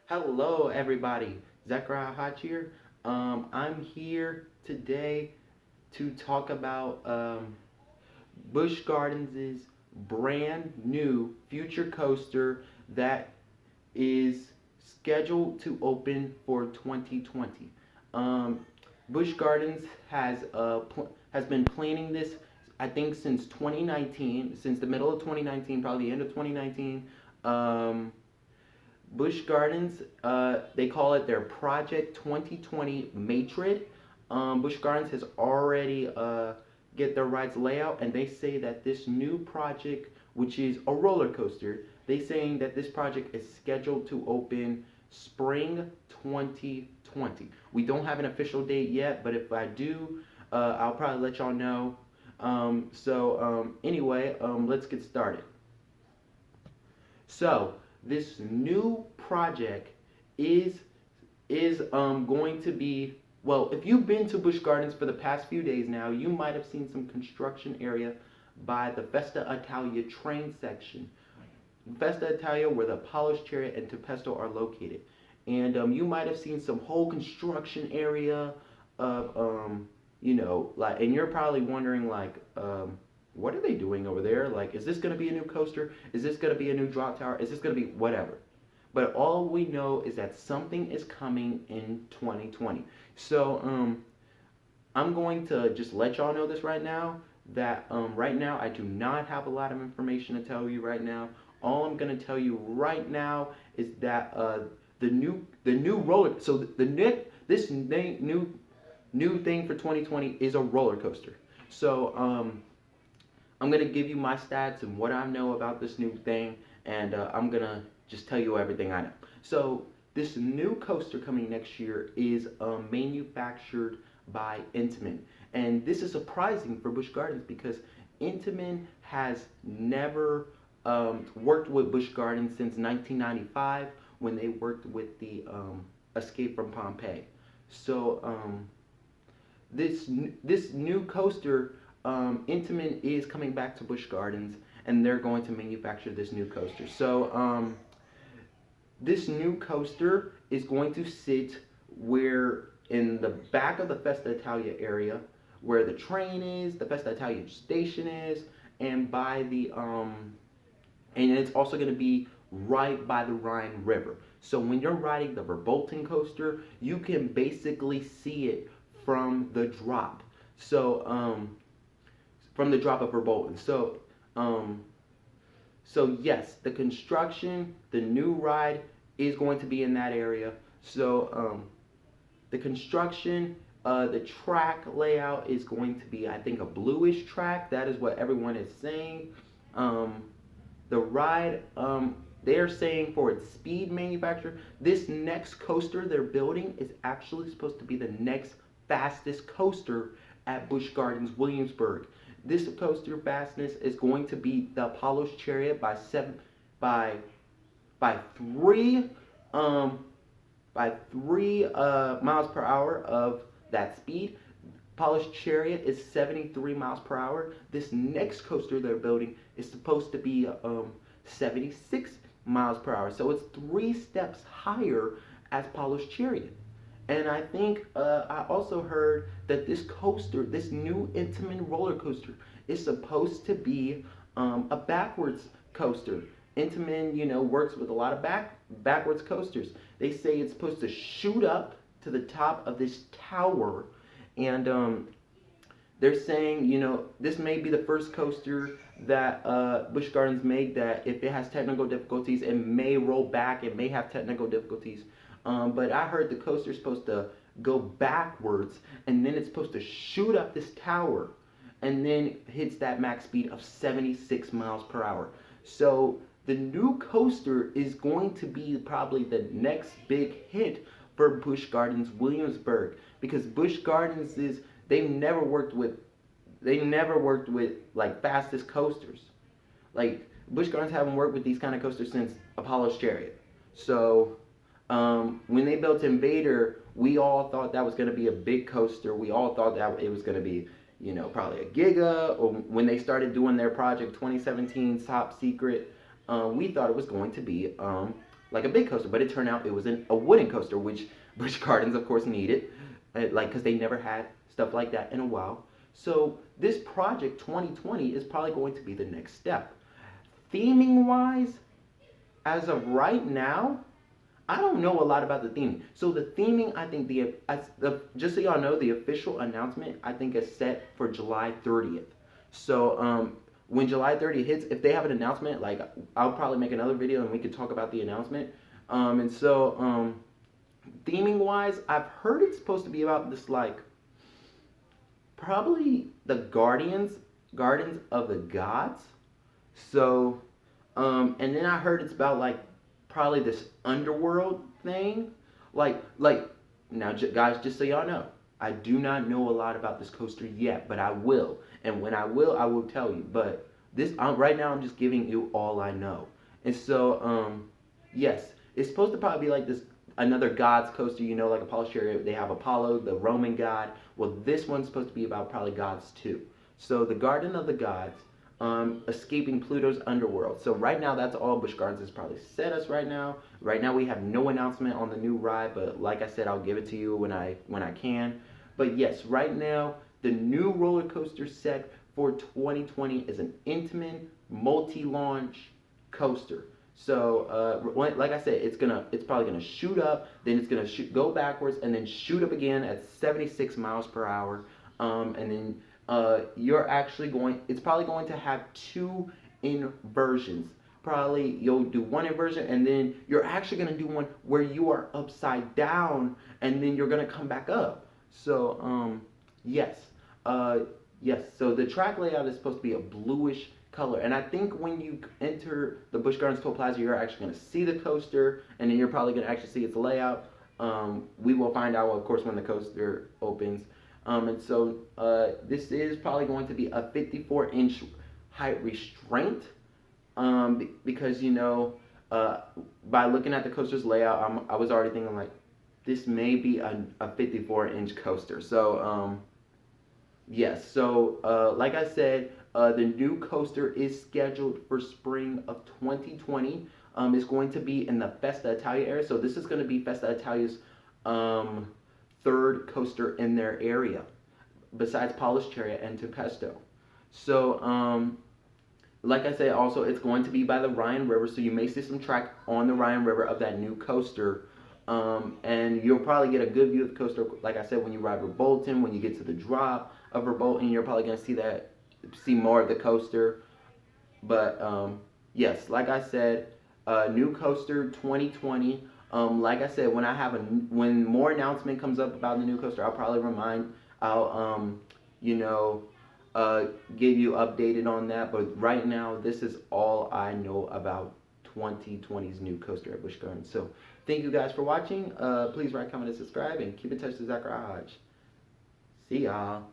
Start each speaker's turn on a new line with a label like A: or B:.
A: Hello, everybody. Zachariah Hodge here. I'm here today to talk about Busch Gardens' brand new future coaster that is scheduled to open for 2020. Um, Busch Gardens has been planning this, I think, since 2019, since the middle of 2019, probably the end of 2019. Um, Busch Gardens, they call it their Project 2020 Matrid. Busch Gardens has already get their rides layout, and they say that this new project, which is a roller coaster, they saying that this project is scheduled to open spring 2020. We don't have an official date yet, but if I do, I'll probably let y'all know. Anyway, let's get started. So this new project is going to be, well, if you've been to Busch Gardens for the past few days now, you might have seen some construction area by the Festa Italia train section. Festa Italia, where the Polished Chariot and Tempesto are located. And you might have seen some whole construction area of, like, and you're probably wondering, like, what are they doing over there? Like, is this going to be a new coaster? Is this going to be a new drop tower? Is this going to be whatever? But all we know is that something is coming in 2020. So, I'm going to just let y'all know this right now that right now I do not have a lot of information to tell you right now. All I'm going to tell you right now is that the new roller. So this new thing for 2020 is a roller coaster. So I'm gonna give you my stats and what I know about this new thing, and I'm gonna just tell you everything I know. So this new coaster coming next year is manufactured by Intamin, and this is surprising for Busch Gardens because Intamin has never worked with Busch Gardens since 1995 when they worked with the Escape from Pompeii. So this new coaster, Intamin is coming back to Busch Gardens, and they're going to manufacture this new coaster. So this new coaster is going to sit where in the back of the Festa Italia area, where the train is, the Festa Italia station is, and by the and it's also going to be right by the Rhine River. So when you're riding the Verbolten coaster, you can basically see it from the drop. So from the drop of Verbolten. So yes, the construction, the new ride is going to be in that area. So the construction, the track layout is going to be, I think, a bluish track. That is what everyone is saying. The ride, they're saying for its speed manufacturer, this next coaster they're building is actually supposed to be the next fastest coaster at Busch Gardens Williamsburg. This coaster fastness is going to beat the Apollo's Chariot by by three miles per hour of that speed. Apollo's Chariot is 73 miles per hour. This next coaster they're building is supposed to be 76 miles per hour. So it's 3 steps higher as Apollo's Chariot. And I think I also heard that this coaster, this new Intamin roller coaster, is supposed to be a backwards coaster. Intamin, works with a lot of backwards coasters. They say it's supposed to shoot up to the top of this tower, and they're saying, this may be the first coaster that Busch Gardens made that if it has technical difficulties, it may roll back. It may have technical difficulties. But I heard the coaster is supposed to go backwards, and then it's supposed to shoot up this tower, and then hits that max speed of 76 miles per hour. So the new coaster is going to be probably the next big hit for Busch Gardens Williamsburg, because Busch Gardens they never worked with like fastest coasters. Like Busch Gardens haven't worked with these kind of coasters since Apollo's Chariot. So when they built Invader, we all thought that was going to be a big coaster. We all thought that it was going to be, probably a Giga. Or when they started doing their project 2017 Top Secret, we thought it was going to be like a big coaster, but it turned out it was a wooden coaster, which Busch Gardens, of course, needed, like because they never had stuff like that in a while. So this project 2020 is probably going to be the next step. Theming wise, as of right now, I don't know a lot about the theming. So the theming, I think just so y'all know, the official announcement I think is set for July 30th. So when July 30th hits, if they have an announcement, like I'll probably make another video and we could talk about the announcement. And so theming wise, I've heard it's supposed to be about this like probably the Gardens of the Gods. So and then I heard it's about like probably this underworld thing. Like now, guys, just so y'all know, I do not know a lot about this coaster yet, but I will. And when I will tell you. But this right now, I'm just giving you all I know. And so, yes, it's supposed to probably be like this another gods coaster. You know, like Apollo Chariot. They have Apollo, the Roman god. Well, this one's supposed to be about probably gods too. So the Garden of the Gods. Escaping Pluto's underworld. So right now, that's all Busch Gardens has probably said us right now. Right now, we have no announcement on the new ride, but like I said, I'll give it to you when I can. But yes, right now, the new roller coaster set for 2020 is an Intamin multi-launch coaster. So like I said, it's probably gonna shoot up, then it's gonna go backwards, and then shoot up again at 76 miles per hour, and then you're actually it's probably going to have two inversions. Probably you'll do one inversion and then you're actually going to do one where you are upside down and then you're going to come back up. So, yes. Yes, so the track layout is supposed to be a bluish color. And I think when you enter the Busch Gardens Toll Plaza, you're actually going to see the coaster and then you're probably going to actually see its layout. We will find out, of course, when the coaster opens. And so this is probably going to be a 54-inch height restraint because, you know, by looking at the coaster's layout, I was already thinking, like, this may be a 54-inch coaster. So, yes. So, like I said, the new coaster is scheduled for spring of 2020. It's going to be in the Festa Italia area. So this is going to be Festa Italia's third coaster in their area, besides Polish Chariot and Tempesto. So, like I said, also it's going to be by the Rhine River, so you may see some track on the Rhine River of that new coaster. And you'll probably get a good view of the coaster, like I said, when you ride Verbolten, when you get to the drop of Verbolten, you're probably going to see more of the coaster. But, yes, like I said, new coaster 2020. Like I said, when more announcement comes up about the new coaster, I'll give you updated on that. But right now, this is all I know about 2020's new coaster at Busch Gardens. So thank you guys for watching. Please like, comment, and subscribe, and keep in touch with Zach Raj. See y'all.